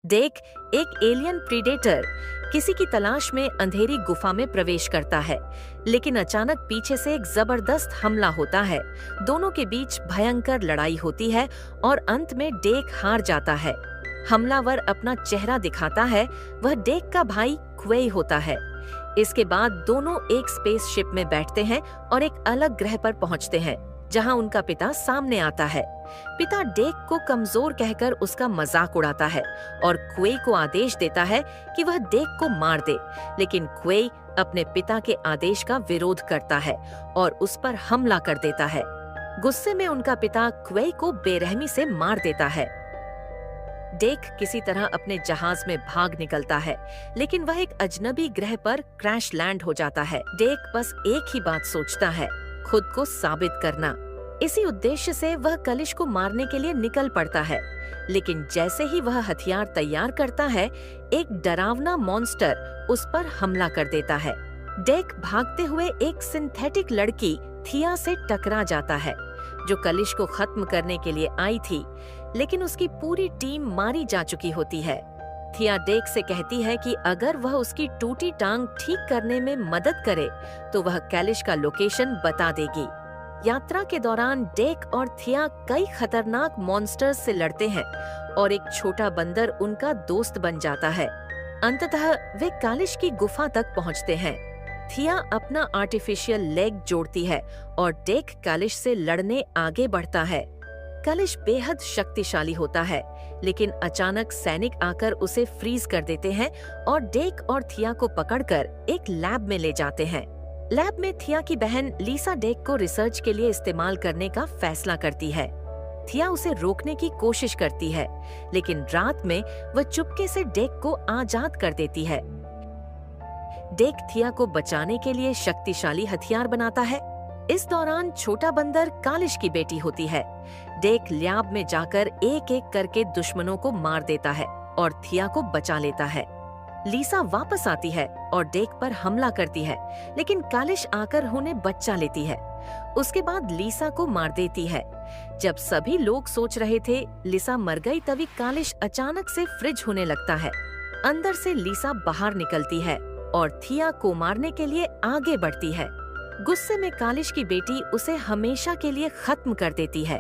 Deck, एक alien predator, किसी की तलाश में अंधेरी गुफा में प्रवेश करता है, लेकिन अचानक पीछे से एक जबरदस्त हमला होता है। दोनों के बीच भयंकर लड़ाई होती है और अंत में डेक हार जाता है। हमलावर अपना चेहरा दिखाता है, वह डेक का भाई क्वेई होता है। इसके बाद दोनों एक स्पेसशिप में बैठते हैं और एक अलग ग्रह पर पहुंचते हैं, जहां उनका पिता सामने आता है। पिता डेक को कमजोर कहकर उसका मजाक उड़ाता है और क्वेई को आदेश देता है कि वह डेक को मार दे, लेकिन क्वेई अपने पिता के आदेश का विरोध करता है और उस पर हमला कर देता है। गुस्से में उनका पिता क्वेई को बेरहमी से मार देता है। डेक किसी तरह अपने जहाज में भाग निकलता है, लेकिन वह एक अजनबी ग्रह पर क्रैश लैंड हो जाता है। डेक बस एक ही बात सोचता है, खुद को साबित करना। इसी उद्देश्य से वह कलिश को मारने के लिए निकल पड़ता है, लेकिन जैसे ही वह हथियार तैयार करता है, एक डरावना मॉन्स्टर उस पर हमला कर देता है। डेक भागते हुए एक सिंथेटिक लड़की थिया से टकरा जाता है, जो कलिश को खत्म करने के लिए आई थी, लेकिन उसकी पूरी टीम मारी जा चुकी होती है। थिया डेक से कहती है कि अगर वह उसकी टूटी टांग ठीक करने में मदद करे तो वह कैलिश का लोकेशन बता देगी। यात्रा के दौरान डेक और थिया कई खतरनाक मॉन्स्टर्स से लड़ते हैं और एक छोटा बंदर उनका दोस्त बन जाता है। अंततः वे कालिश की गुफा तक पहुंचते हैं। थिया अपना आर्टिफिशियल लेग जोड़ती है और डेक कालिश से लड़ने आगे बढ़ता है। कालिश बेहद शक्तिशाली होता है, लेकिन अचानक सैनिक आकर उसे फ्रीज कर देते हैं और डेक और थिया को पकड़कर एक लैब में ले जाते हैं। लैब में थिया की बहन लीसा डेक को रिसर्च के लिए इस्तेमाल करने का फैसला करती है। थिया उसे रोकने की कोशिश करती है, लेकिन रात में वह चुपके से डेक को आजाद कर देती है। डेक थिया को बचाने के लिए शक्तिशाली हथियार बनाता है। इस दौरान छोटा बंदर कालिश की बेटी होती है। डेक लैब में जाकर एक एक करके दुश्मनों को मार देता है और थिया को बचा लेता है। लीसा वापस आती है और डेक पर हमला करती है, लेकिन कालिश आकर उन्हें बचा लेती है। उसके बाद लीसा को मार देती है। जब सभी लोग सोच रहे थे लीसा मर गई, तभी कालिश अचानक से फ्रिज होने लगता है। अंदर से लीसा बाहर निकलती है और थिया को मारने के लिए आगे बढ़ती है। गुस्से में कालिश की बेटी उसे हमेशा के लिए खत्म कर देती है।